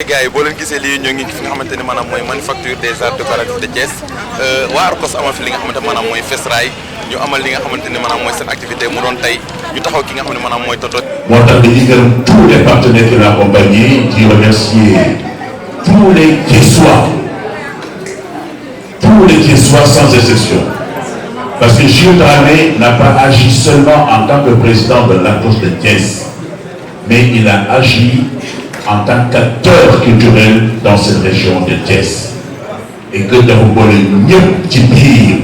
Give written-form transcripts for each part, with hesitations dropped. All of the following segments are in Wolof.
gars yi boo leen gisee lii ñoo ngi fi nga xamante ni maanaam mooy manufacture des arts décoratifs de Thiès waa Arcos amal fi li nga xamante maanaam mooy FESRAI ñu amal li nga xamante ni maanaam mooy seen activité mu doon tey ñu taxaw ki nga xam ne maanaam mooy Toto. moo tax dañuy gërëm tous les partenaires qui l'ont accompagné di remercier tous les Thiessois sans exception parce que Jules Dramé n'a pas agi seulement en tant que président de l'Arcos de Thiès mais il a agi en tant qu'acteur culturel dans cette région de Thiès et que dafa boole ñëpp ci biir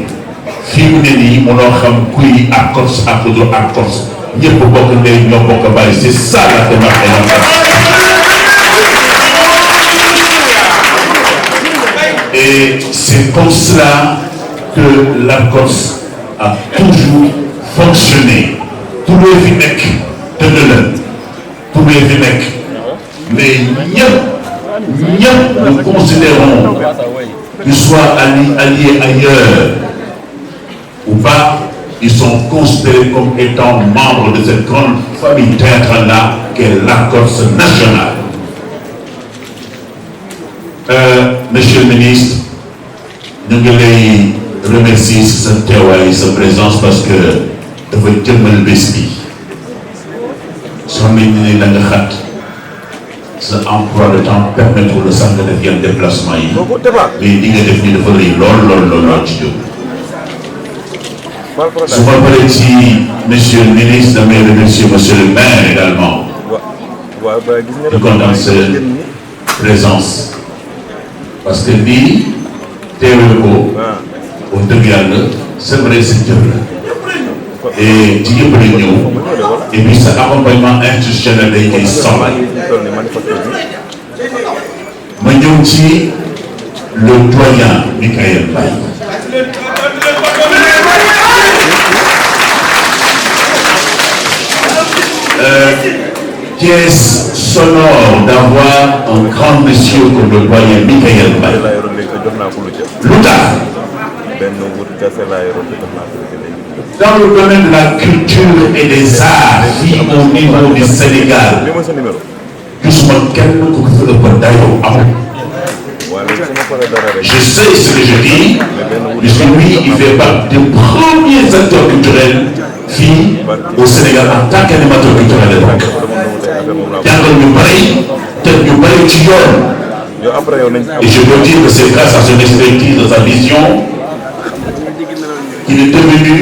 fii mu ne nii mënoo xam kuy Arcos ak ku dul Arcos ñëpp bokk ndey ñoo bokk bàyyi c'est ça la démarche et c'est comme cela que l'Arcos a toujours fonctionné tout le fi nekk dëgg la tout le fi nekk mais nous considérons qu'ils soient alliés ailleurs ou pas, ils sont considérés comme étant membres de cette grande famille théâtrale-là qu'est l'Arcos national. Monsieur le ministre, nous voulons remercier sa teewaay sa présence parce que dafa jëmmal bés bi soo nañ ne da nga xat sa emploi de temps permettre le sax nga def yenn déplacement yi mais li nga def ni dafa rëy lool ci jóg su ma paree ci monsieur le ministre damay remercier monsieur le maire également di kontaan sa présence parce que lii teewee ko wax dëgg yàlla c'est vrai sa jëf la et ci yëpp la ñëw et puis sa accompagnement institutionnel day koy soxla ma ñëw ci le doyen Michael Baye Thiès s'honore d'avoir un grand monsieur comme le doyen Michael Baye lu tax dans le domaine de la culture et des arts fii au niveau du Sénégal gisuma kenn ku ko fi ëpp dayoo amul je sais ce que je dis puisque lui il fait partie des premiers acteurs culturels fii au Sénégal en tant qu'animateur culturel de donc jàngal ñu bëri te ñu bëri ci yoon et je peux dire que c'est grâce à son expertise de sa vision qu'il est devenu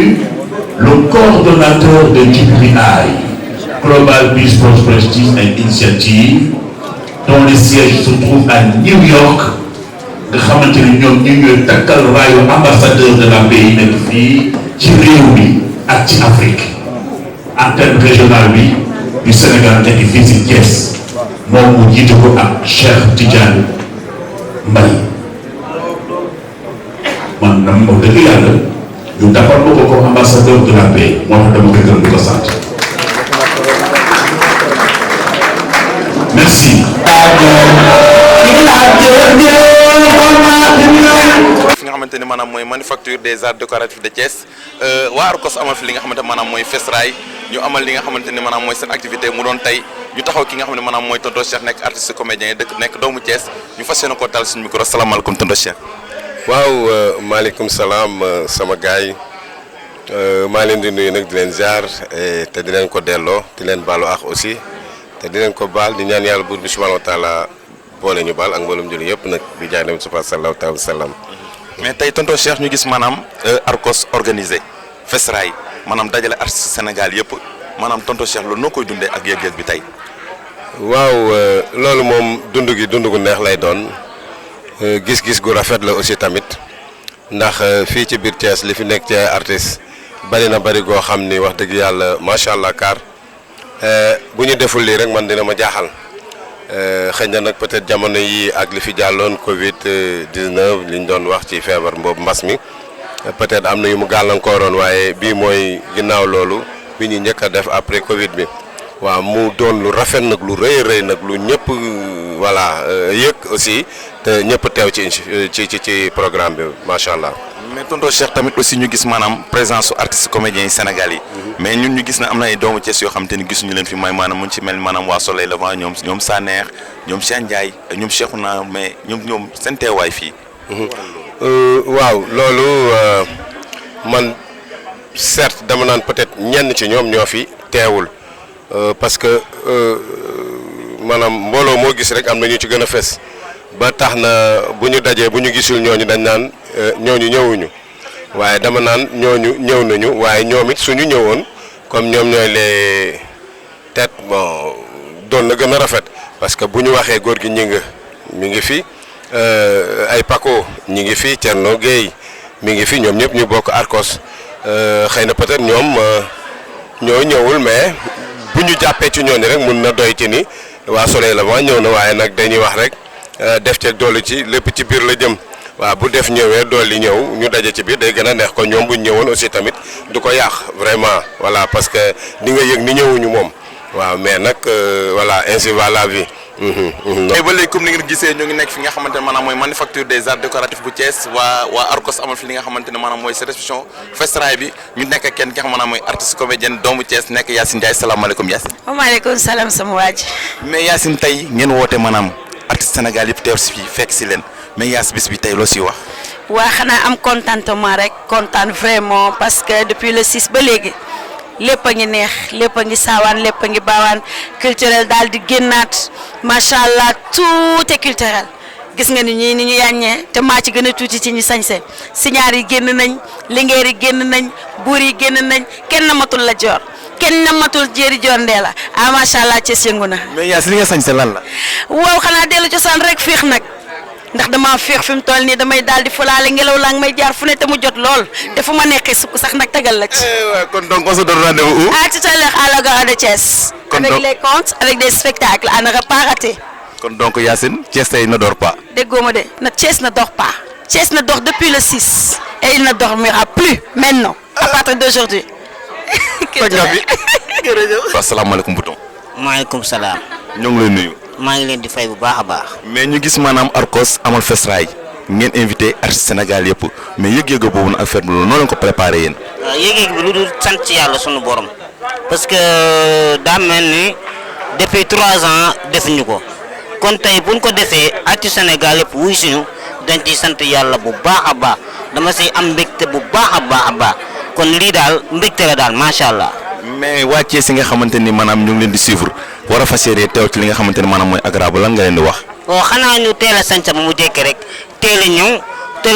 le coordonnateur de GPI, Global Peace Prosperity and Initiative, dont le siège se trouve à New York. nga xamante ni ñoom ñu ñooy takkal raayu ambassadeur de la pays nekk fii ci réew mi ak ci Afrique antenne régionale bi du Sénégal nekk fii ci Thiès moom mu jiite ko ak Cheikh Tidiane Mbaye man na ma dëgg yàlla ñu defal ko comme ambassadeur de la paix moo tax dama koy gërëm di ko sant merci. fi nga xamante ni maanaam mooy manufacture des arts décoratifs de Thiès waa Arcos amal fi li nga xamante maanaam mooy FESRAI ñu amal li nga xamante ni maanaam mooy seen activité mu doon tey ñu taxaw ki nga xam ne maanaam mooy Tonton Cheikh nekk artiste comédien dëkk nekk doomu Thiès ñu fas yéene koo taal suñu micro salaamaaleykum Tonton Cheikh. waaw maaleykum salaam sama gaay yi maa leen di nuyu nag di leen ziar te di leen ko delloo di leen baalu ak aussi te di leen ko baal di ñaan yàlla buur bi subhanahu wa taala boole ñu baal ak mboolum julli yëpp nag bi jaay nabi sallallahu alayhi wa sallam. mais tey Tonton Cheikh ñu gis maanaam Arcos organisé FESRAI maanaam dajale artiste Sénégal yëpp maanaam Tonton Cheikh loolu noo koy dundee ak yëg-yëg bi tey. waaw loolu moom dund gu neex lay doon. gis-gis gu rafet la aussi tamit ndax fii ci biir Thiès li fi nekk ci artiste bari na bari goo xam ni wax dëgg yàlla macha allah kaar bu ñu deful lii rek man dina ma jaaxal xëy na nag peut-être jamono yi ak li fi jàlloon Covid 19 li ñu doon wax ci feebar boobu mbas mi peut-être am na yu mu gàllankooroon waaye bii mooy ginnaaw loolu bi ñu njëkk a def après Covid bi waaw mu doon lu rafet nag lu rëy nag lu ñëpp voilà yëg aussi te ñëpp teew ci programme bi macha allah. mais tonton Cheikh tamit aussi ñu gis maanaam présence su artistes comédiens yi Sénégal yi. mais ñun ñu gis na am na ay doomu Thiès yoo xam te ni gisuñu leen fi mooy maanaam mu ci mel ni maanaam waa Soleil Levant ñoom Sanex ñoom Cheikh Ndiaye ñoom Cheikhouna mais ñoom seen teewaay fii. waaw loolu man certes dama naan peut-être ñenn ci ñoom ñoo fi teewul parce que maanaam mbooloo moo gis rek am na ñu ci gën a fes ba tax na bu ñu dajee bu ñu gisul ñooñu dañ naan ñooñu ñëwuñu waaye dama naan ñooñu ñëw nañu waaye ñoom it suñu ñëwoon comme ñoom ñooy les têtes bon doon na gën a rafet parce que bu ñu waxee góor gi ñi nga mi ngi fi ay Paco ñi ngi fi Thierno Gueye mi ngi fi ñoom ñëpp ñu bokk Arcos xëy na peut-être ñoom ñoo ñëwul mais bu ñu jàppee ci ñooñu rek mun na doy ci ni waa Soleil Levant ñëw na waaye nag dañuy wax rek def ceeg dolli ci lépp ci biir la jëm waaw bu def ñëwee dolli ñëw ñu daje ci biir day gën a neex ko ñoom bu ñu ñëwoon aussi tamit du ko yàq vraiment voilà parce que di nga yëg ni ñëwuñu moom waaw mais nag voilà ainsi va la vie. tey ba léegi comme ni ngeen gisee ñu ngi nekk fi nga xamante ne maanaam mooy manufacture des arts décoratifs bu Thiès waa Arcos amal fi li nga xamante ne maanaam mooy sa réception festeraay bi ñu nekk ak kenn ki nga xam maanaam mooy artiste comédienne doomu Thiès nekk Yacine Ndiaye salaamaaleykum Yacine. waaleykum salaam sama waa ji. mais Yacine tey ngeen woote maanaam artiste Sénégal yëpp teew si fii fekk si leen mais Yacine bis bi tey loo siy wax. waa xanaa am contentement rek kontaan vraiment parce que depuis le 6 ba léegi lépp a ngi neex lépp a ngi saawaan lépp a ngi baawaan culturel daal di génnaat macha allah tout est culturel gis nga ni ñii ni ñu yàññee te maa ci gën a tuuti ci ñi sañse siñaar yi génn nañ lingeer yi génn nañ buur yi génn nañ kenn namatul la joor kenn namatul jéeri joor ndee la ah macha allah Thiès yëngu na. mais Yacine li nga sañse lan la. waaw xanaa dellu cosaan rek féex nag. ndax damaa féex fi mu toll nii damay daal di fulaale ngelaw laa ngi may jaar fu ne te mu jot lool te fu ma neexee sukk sax nag tegal la ci. kon donc on se donne rendez-vous où? À tout à l'heure à la gare de Thiès. Avec les contes avec des spectacles à ne pas rater. kon donc Yacine Thiès tey ne dort pas. déggoo ma de na Thiès ne dort pas. Thiès ne dort depuis le 6 et il ne dormira plus maintenant à partir d'aujourd'hui. jërëjëf. asalaamaaleykum Bouton. maaleykum salaam. ñoo ngi lay nuyu. maa ngi leen di fay bu baax a baax. mais ñu gis maanaam Arcos amal festeraay ngeen invité artiste Sénégal yëpp mais yëg-yëg boobu nag affaire bi loolu noo leen ko préparé yéen. waaw yëg-yëg bi lu dul sant ci yàlla sunu borom parce que daa mel ni depuis 3 ans defuñu ko kon tey buñ ko defee artiste Sénégal yëpp wuy suñu dañ ciy sant yàlla bu baax a baax dama siy am mbégte bu baax a baax a baax kon lii daal mbégte la daal macha allah. mais waa Thiès yi nga xamante ni maanaam ñu ngi leen di suivre war a fas yéene teew ci li nga xamante ne maanaam mooy agréable lan nga leen di wax. waaw xanaa ñu teel a sant ba mu jékki rek teel a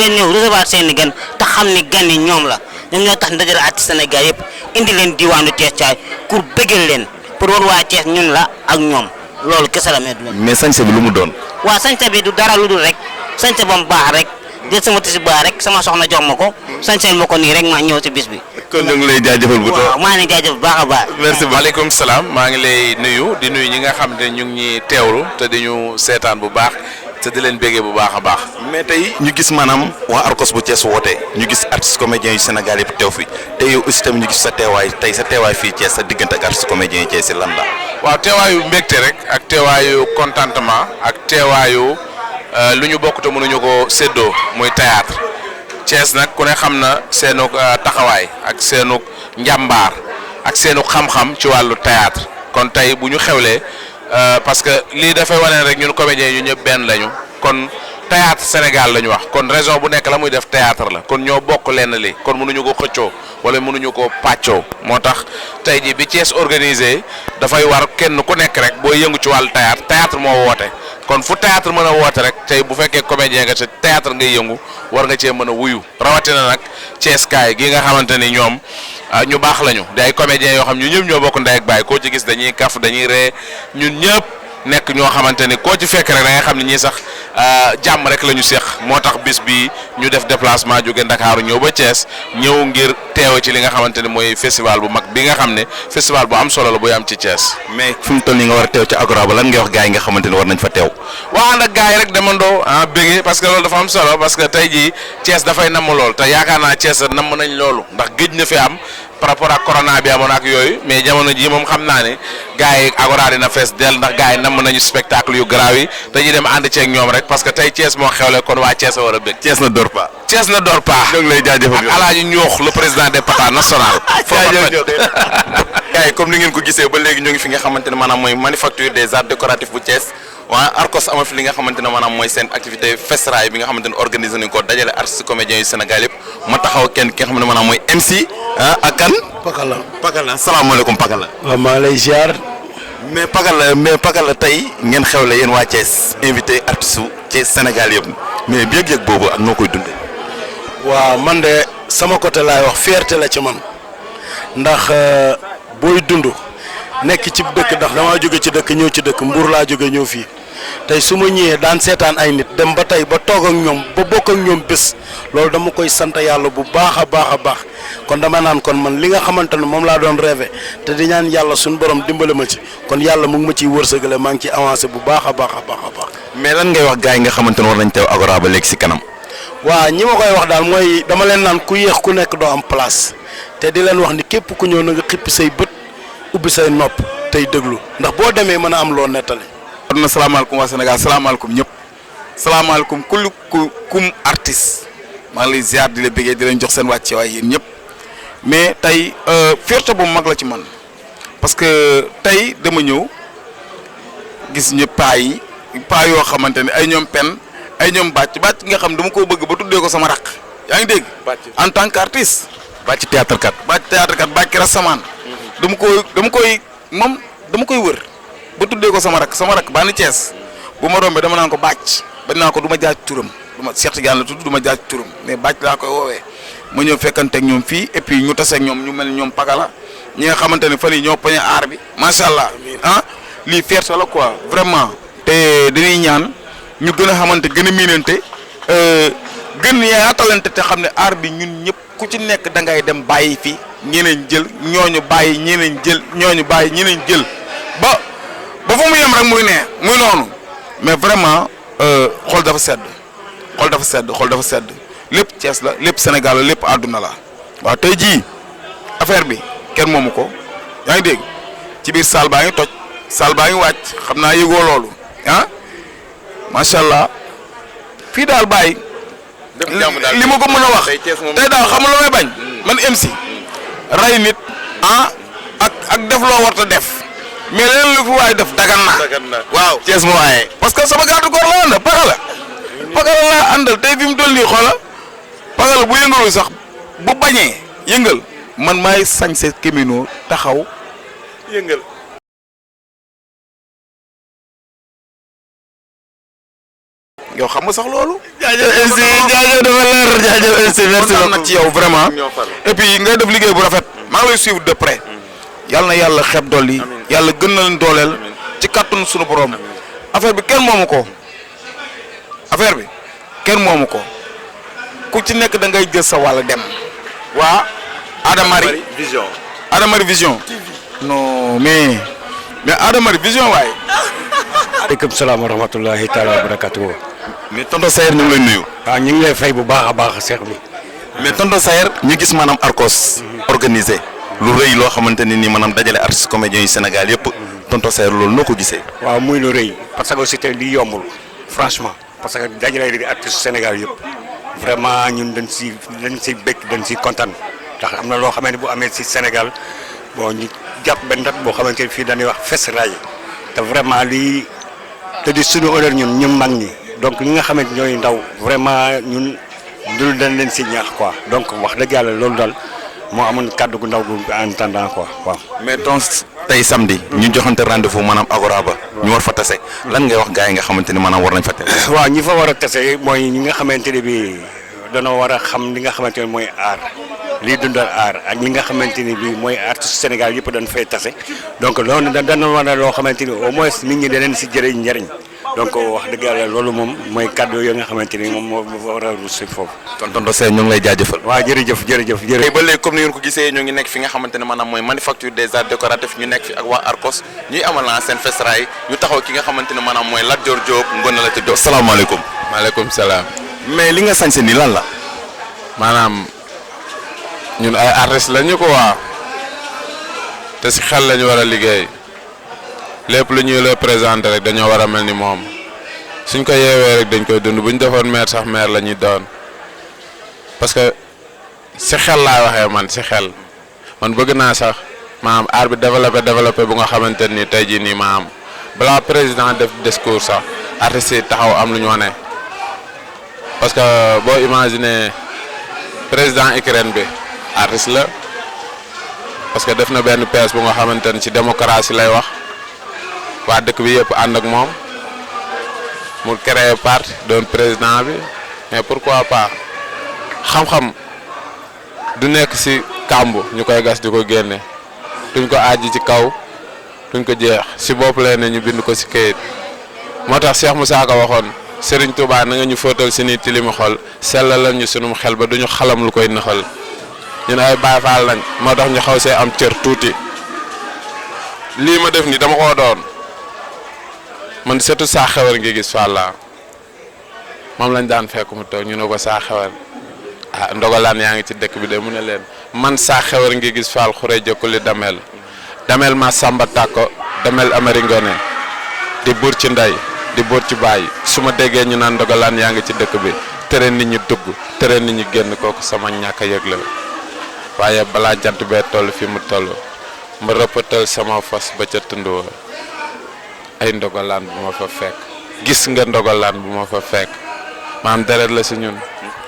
ñëw recevoir seen i gan te xam ni gan yi ñoom la ñoom ñoo tax ndajale artiste Sénégal yëpp indi leen diwaanu Thiès caay pour bëggal leen pour war waa Thiès ñun la ak ñoom loolu kese la mais sañse bi lu mu doon. waaw sañse bi du dara lu dul rek sañse ba mu baax rek jël sama tisi baax rek sama soxna jox ma ko sañseel ma ko nii rek ma ñëw ci bis bi. kon ñu ngi lay jaajëfal bu waaw maa ngi jaajëfal bu baax a baax. merci beaucoup. maaleykum salaam maa ngi lay nuyu di nuyu ñi nga xam ne ñu ngi ñuy teewlu te di ñu seetaan bu baax te di leen béggee bu baax a baax. mais tey ñu gis maanaam waa Arcos bu Thiès woote ñu gis artistes comédiens yu Sénégal yëpp teew fi te yow aussi tamit ñu gis sa teewaay fii Thiès sa diggante ak artistes comédiens yi Thiès si lan la. waaw teewaayu mbégte rek ak teewaayu contentement ak teewaayu lu ñu bokk te mënuñu ko séddoo muy théâtre Thiès nag ku ne xam na seenu taxawaay ak seenu njàmbaar ak seenu xam-xam ci wàllu théâtre kon tey bu ñu xewlee parce que lii dafay wane rek ñun comédiens yi ñu ñëpp benn lañu kon théâtre Sénégal la ñu wax kon région bu nekk la muy def théâtre la kon ñoo bokk lenn li kon mënuñu ko xëccoo wala mënuñu ko pàccoo moo tax tey ji bi Thiès organisé dafay war kenn ku nekk rek boo yëngu ci wàllu théâtre moo woote kon fu théâtre mën a woote rek tey bu fekkee comédien nga ca théâtre ngay yëngu war nga cee mën a wuyu rawatina nag Thiès kaay gi nga xamante ni ñoom ñu baax lañu di ay comédiens yoo xam ñu ñëpp ñoo bokk ndey ak baay koo ci gis dañuy kaf dañuy ree ñun ñëpp nekk ñoo xamante ni koo ci fekk rek da nga xam ne ñii sax jàmm rek la ñu séq moo tax bis bi ñu def déplacement jóge Ndakaaru ñëw ba Thiès ñëw ngir teew ci li nga xamante ni mooy festival bu mag bi nga xam ne festival bu am solo la buy am ci Thiès. mais fi mu toll nii nga war a teew ci Agora ba lan ngay wax gars yi nga xamante ni war nañ fa teew. waa ànd ak gars yi rek demandoo béggee parce que loolu dafa am solo parce que tey jii Thiès dafay namm lool te yaakaar naa Thiès namm nañ loolu ndax géej na fi am par rapport ak corona bi amoon ak yooyu mais jamono ji moom xam naa ne gars yi Agora dina fees del ndax gars yi namm nañu spectacle yu garaaw yi dañuy dem ànd ceeg ñoom rek parce que tey Thiès moo xewle kon waa Thiès a war a bëgg. Thiès na door pa. Thiès na door pa. ñoo ngi lay jaajëfal ak Alaaji Ñoox le président des Patas national. gars yi comme ni ngeen ko gisee ba léegi ñoo ngi fi nga xamante ne maanaam mooy manufacture des arts décoratifs bu Thiès waa Arcos amal fi li nga xamante ne maanaam mooy seen activité Fesraay bi nga xamante ne organisé nañu ko dajale artistes comédiens yu Sénégal yëpp ma taxaw kenn ki nga xam ne maanaam mooy MC ak kan. Pakala salaamaaleykum Pakala. waaw maa lay ziar. mais Pakala tey ngeen xewle yéen waa Thiès invité artistes yu Thiès Sénégal yëpp mais yëg-yëg boobu ak noo koy dundee. waaw man de sama côté laay wax fierté la ci man ndax booy dund nekk ci dëkk ndax damaa jóge ci dëkk ñëw ci dëkk Mbour laa jóge ñëw fii tey su ma ñëwee daan seetaan ay nit dem ba tey ba toog ak ñoom ba bokk ak ñoom bés loolu dama koy sant yàlla bu baax a baax kon dama naan kon man li nga xamante ne moom laa doon rêvé te di ñaan yàlla suñu borom dimbale ma ci kon yàlla mu ngi ma ciy wërsëgale maa ngi ciy avancé bu baax a baax. mais lan ngay wax gars yi nga xamante ne war nañ teew Agora ba léegi si kanam. waaw ñi ma koy wax daal mooy dama leen naan ku yéex ku nekk doo am place te di leen wax ni képp ku ñëw na nga xippi say bët ubbi say nopp tey déglu ndax boo demee mën a am loo nettali. kon na salaamaaleykum waa Sénégal salaamaaleykum ñëpp salaamaaleykum kum artiste maa ngi lay ziar di la bëggee di leen jox seen wàcce waay yéen ñëpp mais tey fierté bu mag la ci man parce que tey dama ñëw gis ñëpp paa yoo xamante ne ay ñoom pen ay ñoom bàcc nga xam dama koo bëgg ba tuddee ko sama raq yaa ngi dégg. en tant qu'artiste. bàcc théâtre kat. bàcc rasamaan. dama koy wër ba tuddee ko sama rak baa ni Thiès bu ma rombee dama naan ko bàcc bañ naa ko du ma jaaj turam du ma Cheikh Tidiane la tudd du ma jaaj turam mais bàcc laa koy woowee ma ñëw fekkanteeg ñoom fii et puis ñu taseeg ñoom ñu mel ni ñoom Pakala ñi nga xamante ne fan yii ñoo poñe aar bi macha allah lii fierté la quoi vraiment te dañuy ñaan ñu gën a xamante gën a miinante gën yaatalante te xam ne aar bi ñun ñëpp ku ci nekk da ngay dem bàyyi fi ñeneen jël ñooñu bàyyi ñeneen jël ñooñu bàyyi ñeneen jël ba fa mu yem rek muy noonu mais vraiment xol dafa sedd lépp Thiès la lépp Sénégal la lépp àdduna la waaw tey jii affaire bi kenn moomu ko yaa ngi dégg ci biir salle baa ngi toj salle baa ngi wàcc xam naa yëgoo loolu macha allah fii daal bàyyi li ma ko mën a wax tey daal xam nga lu may bañ man MC ray nit ak def loo warta def mais leneen lu fi waay def dagan na waaw Thiès mu waaye parce que sama gàttu góor la àndal Pakala laa àndal tey fi mu toll nii xoola Pakala bu yëngalu sax bu bañee yëngal man maay sañ se kémino taxaw yëngal yow xam nga sax loolu. jaajëf MC dafa leer jaajëf MC merci beaucoup nag ci yow vraiment et puis ngay def liggéey bu rafet maa ngi lay suivre de près yàlla na yàlla xeeb dolli yàlla gën na leen dooleel ci kàttanu sunu borom affaire bi kenn moomu ko ku ci nekk da ngay jël sa wàll dem waa Adamari Vision non mais Adamari Vision waaye. aleykum salaam wa rahmatullahi taala wa barakatuhu. mais tonton Sayer ñu ngi lay nuyu. waaw ñu ngi lay fay bu baax a baax Cheikh bi. mais tonton Sayer ñu gis maanaam Arcos. organisé lu rëy loo xamante ne nii maanaam dajale artistes comédiens yu Sénégal yëpp tonton Sayer loolu noo ko gisee. waaw muy lu rëy parce que aussi lii yombul franchement parce que dajale artistes Sénégal yëpp vraiment ñun dañ si bëgg dañ si kontaan ndax am na loo xamante ne bu amee si Sénégal bon ñu jàpp benn date boo xamante ne fii dañuy wax Fesraay te vraiment lii te di suñu honneur ñun mag ñi donc ñi nga xamante ñooy ndaw vraiment ñun dul dañ leen si ñaax quoi donc wax dëgg yàlla loolu daal moo amoon kàddu gu ndaw gu en attendant quoi waaw. mais ton tey samedi ñu joxante rendez-vous maanaam Agora ba ñu war fa tase lan ngay wax gars yi nga xamante ni maanaam war nañ fa tase. waaw ñi fa war a tase mooy ñi nga xamante ne bii danoo war a xam li nga xamante ne mooy aar liy dundal aar ak li nga xamante ni bii mooy artiste Sénégal yëpp dañ fay tase donc loolu dana war a loo xamante ni au moins nit ñi danañ si jëriñ njëriñ donc wax dëgg yàlla loolu moom mooy kàddu yoo nga xamante ni moom moo war a ruus foofu. kon tonton Seye ñu ngi lay jaajëfal. waaw jërëjëf. tey ba léegi comme ni ngeen ko gisee ñoo ngi nekk fi nga xamante ne maanaam mooy manufacture des arts décoratifs ñu nekk fi ak waa Arcos ñuy amal naa seen Fesraay ñu taxaw ki nga xamante ne maanaam mooy Lat Dior Diop Ngone la Diop salaamaaleykum. maaleykum salaam. mais li nga sañse ni lan la. maanaam ñun ay artistes lañu ko waa te si xel lañu war a liggéey lépp lu ñuy représenté rek dañoo war a mel ni moom suñ ko yeewee rek dañ koy dund bu ñu defoon maire sax maire la ñuy doon parce que si xel laay waxee man si xel man bëgg naa sax maanaam art bi développé bu nga xamante ni tey jii nii maanaam balaa président def discours sax artistes yi taxaw am lu ñu wane parce que boo imaginer président Ukraine bi artiste la parce que def na benn pièce bu nga xamante ni ci démocratie lay wax waa dëkk bi yëpp ànd ak moom mu créer parti doon président bi mais pourquoi pas xam-xam du nekk ci kàmb ñu koy gas di ko génne duñ ko àjji ci kaw duñ ko jeex ci bopp leen ne ñu bind ko ci kayit moo tax Cheikh Moussa Ka waxoon Serigne Touba na nga ñu fóotal si ni tilimi xol sellalal ñu sunum xel ba duñu xalam lu koy naxal ñun ay Baay Faal lañ moo tax ñu xaw see am cër tuuti lii ma def ni dama koo doon man surtout saa xewar ngi gis Falla moom lañ daan fekk mu toog ñu ne ko saa xewar ah ndogalaan yaa ngi ci dëkk bi de mu ne leen man saa xewar ngi gis Fall xuree jokkuli damel ma Samba Takko damel Amari Ngone di buur ci ndey di buur ci bàyyi su ma déggee ñu naan ndogalaan yaa ngi ci dëkk bi tere nit ñi dugg tere nit ñi génn kooku sama ñàkk a yëg la waaye balaa jant bee toll fi mu toll ma rëppatal sama fas ba ca tund wa ay ndogalaan bu ma fa fekk gis nga ndogalaan bu ma fa fekk maam deret la si ñun.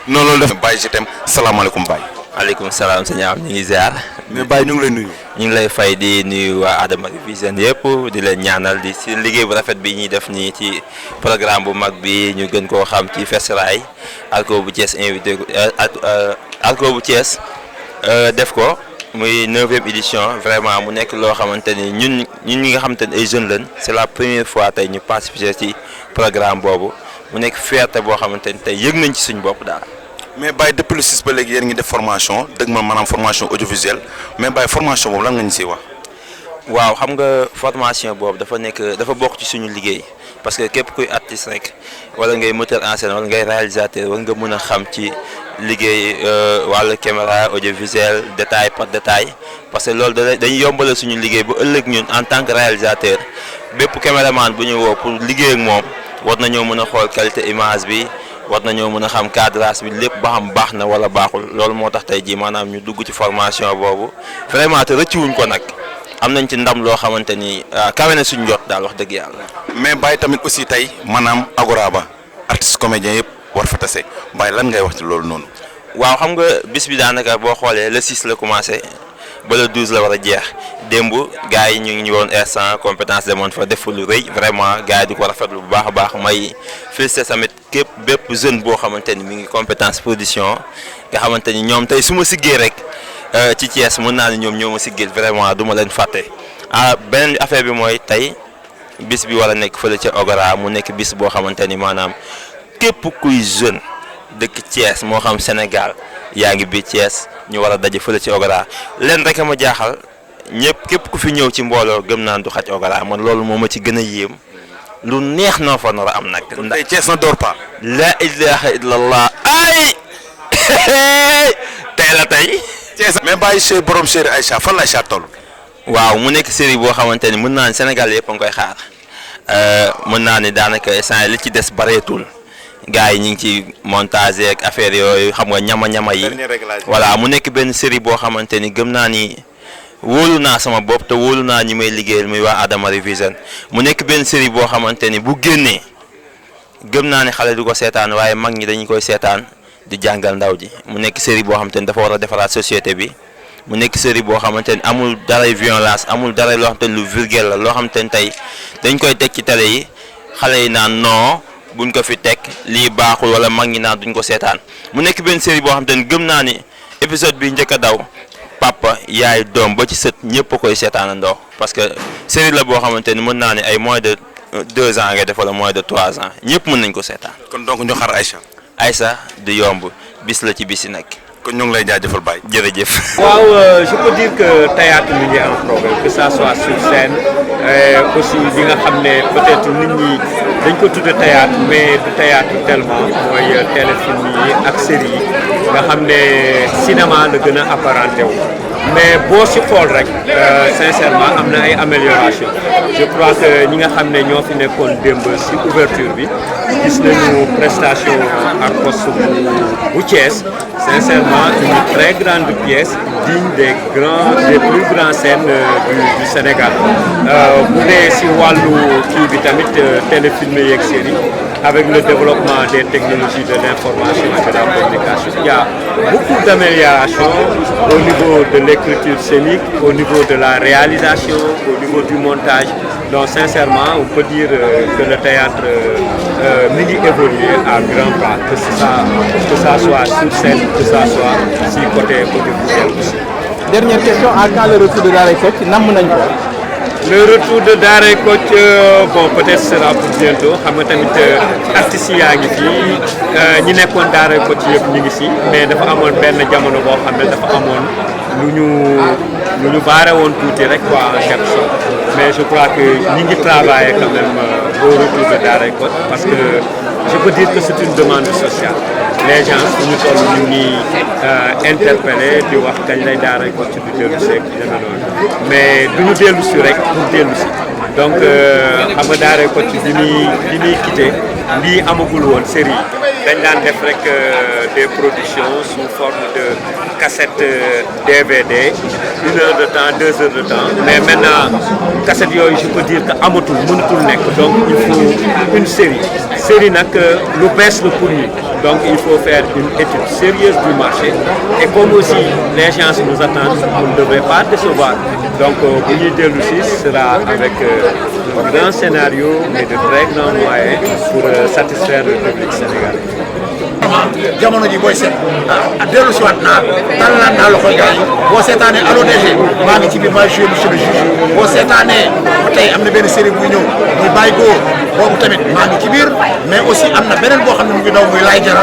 noonu la def Baye ci tem salaamaaleykum Baye. maaleykum salaam sëñ am ñu ngi ziar. mais Baye ñu ngi lay nuyu. ñu ngi lay fay di nuyu waa Adama Vision yëpp di leen ñaanal di si liggéey bu rafet bi ñuy def nii ci programme bu mag bi ñu gën koo xam ci Fesraay alko bu Thiès invité alko bu Thiès def ko muy 9e édition vraiment mu nekk loo xamante ni ñun ñi nga xamante ni ay jeunes lañ c'est la première fois tey ñu participer ci programme boobu mu nekk fierté boo xamante ni tey yëg nañ ci suñu bopp daal. mais Baye depuis le 6 ba léegi yéen ngi def formation dëgg ma maanaam formation audiovisuelle mais Baye formation boobu lan nga ñu siy wax. waaw xam nga formation boobu dafa bokk ci suñu liggéey parce que képp kuy artiste rek wala ngay metteur en scène wala ngay réalisateur war nga mën a xam ci liggéey wàllu caméra audiovisuel détail par détail parce que loolu dañuy yombalal suñu liggéey ba ëllëg ñun en tant que réalisateur bépp caméraman bu ñu woo pour liggéey ak moom war nañoo mën a xool qualité image bi. war nañoo mën a xam cadrage bi lépp ba xam baax na wala baaxul loolu moo tax tey jii maanaam ñu dugg ci formation boobu vraiment te rëccuwuñ ko nag am nañ ci ndam loo xamante ni kawe na suñ jot daal wax dëgg yàlla. mais Baye tamit aussi tey maanaam Agora ba artiste comédien yëpp war fa tase Baye lan ngay wax ci loolu noonu. waaw xam nga bis bi daanaka boo xoolee le 6 la commencé ba le 12 la war a jeex démb gars yi ñu ngi woon instant compétence demoon fa def lu rëy vraiment gars yi di ko rafetlu bu baax a baax may félicité tamit bépp jeune boo xamante ni mi ngi compétence production nga xamante ni ñoom tey su ma siggee rek ci Thiès mën naa ne ñoom ñoo ma siggil vraiment du ma leen fàtte. beneen affaire bi mooy tey bis bi war a nekk fële ca Agora mu nekk bis boo xamante ni maanaam képp kuy jeune dëkk Thiès moo xam Sénégal yaa ngi biir Thiès ñu war a daje fële ci Agora leen rek a ma jaaxal. ñëpp képp ku fi ñëw ci mbooloo gëm naan du xaj Agora man loolu moo ma ci gën a yéem lu neex noo fa nar a am nag. tey Thiès na door pa. la ilaha illallah ay tey la tey. Thiès mais Baye Cheikh borom Chéri Aïcha fan la Aïcha toll. waaw mu nekk série boo xamante ni mën naa ne Sénégal yëpp a ngi koy xaar mën naa ne daanaka instant li ci des bareetul gars yi ñu ngi ci montage ak affaire yooyu xam nga ñama yi. voilà mu nekk benn série boo xamante ni gëm naa ni. wóolu naa sama bopp te wóolu naa ñi may liggéeyal muy waa Adama Vision mu nekk benn série boo xamante ni bu génnee gëm naa ne xale du ko seetaan waaye mag ñi dañu koy seetaan di jàngal ndaw ji mu nekk série boo xamante ni dafa war a defaraat société bi mu nekk série boo xamante ni amul daray violence amul daray loo xamante ni lu vulgaire la loo xamante ni tey dañ koy teg ci télé yi xale yi naan non buñ ko fi teg lii baaxul wala mag ñi naan duñ ko seetaan mu nekk benn série boo xamante ni gëm naa ni épisode bi njëkk a daw. papa yaay doom ba ci sët ñëpp a koy seetaanandoo parce que série la boo xamante ni mën naa ne ay moins de 2 ans ngay def wala moins de 3 ans ñëpp mën nañ ko seetaan. kon donc ñu xaar Aïcha. Aïcha du yomb bis la ci bis yi nag. kon ñu ngi lay jaajëfal Baye. jërëjëf. waaw je peux dire que théâtre mi ngi am problème que ça soit sur scène aussi li nga xam ne peut-être nit ñi dañ ko tudde théâtre mais du théâtre tellement mooy téléfilm yi ak série yi nga xam ne cinéma la gën a apparenté wu mais boo si xool rek sincèrement am na ay amélioration je crois que ñi nga xam ne ñoo fi nekkoon démb si ouverture bi gis nañu prestation ak poste bu Thiès sincèrement une très grande pièce digne des plus grandes scènes du Sénégal bu dee si wàllu kii bi tamit téléfilm yeeg série avec le développement des technologies de l'information et de la communication il y a beaucoup d'améliorations au niveau de l'écriture scénique au niveau de la réalisation au niveau du montage donc sincèrement on peut dire que le théâtre mi ngi évoluer à grands pas que ça soit sur scène que ça soit si côté audiovisuel aussi. Dernière question, à quand le retour de Daaray Kocc namm nañ ko. Le retour de Daaray Kocc bon peut-être sera pour bientôt xam nga tamit artistes yaa ngi fii ñi nekkoon Daaray Kocc yëpp ñu ngi si mais dafa amoon benn jamono boo xam ne dafa amoon lu ñu baare woon tuuti rek quoi en quelque sorte mais je crois que ñi ngi travailler quand même au retour de Daaray Kocc parce que je peux dire que c'est une demande sociale les gens ñu toll ñu ngi interpellé di wax kañ lay Daaray Kocc du dellu si demee noonu mais du ñu dellu si rek pour dellu si donc xam nga Daaray Kocc bi muy quitté lii amagul woon série dañ daan def rek des productions sous forme de cassette DVD 1 heure de temps 2 heures de temps mais maintenant cassette yooyu je peux dire que amatul mënatul nekk donc il faut une série nag lu bees la pour ñu donc il faut faire une étude sérieuse du marché et comme aussi les gens nous attendent on ne devrait pas décevoir donc bu ñuy dellu si sera avec un grand scénario mais de très grands moyens pour satisfaire le public sénégalais. jamono ji booy seet dellu si waat naa tàllaat naa loxo gars yi boo seetaanee Allo DG maa ngi ci biir maa joué monsieur le juge boo seetaanee ba tey am na benn série buy ñëw muy Baye Góor boobu tamit maa ngi ci biir mais aussi am na beneen boo xam ne mu ngi daw muy Laye Jara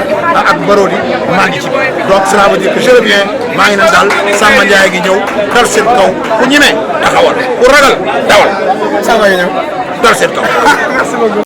ak Barodi maa ngi ci biir donc cela veut dire que je reviens maa ngi naan daal Samba Ndiaye gi ñëw dal seen kaw ku ñemee taxawal ku ragal dawal Samba ngi ñëw dal seen kaw.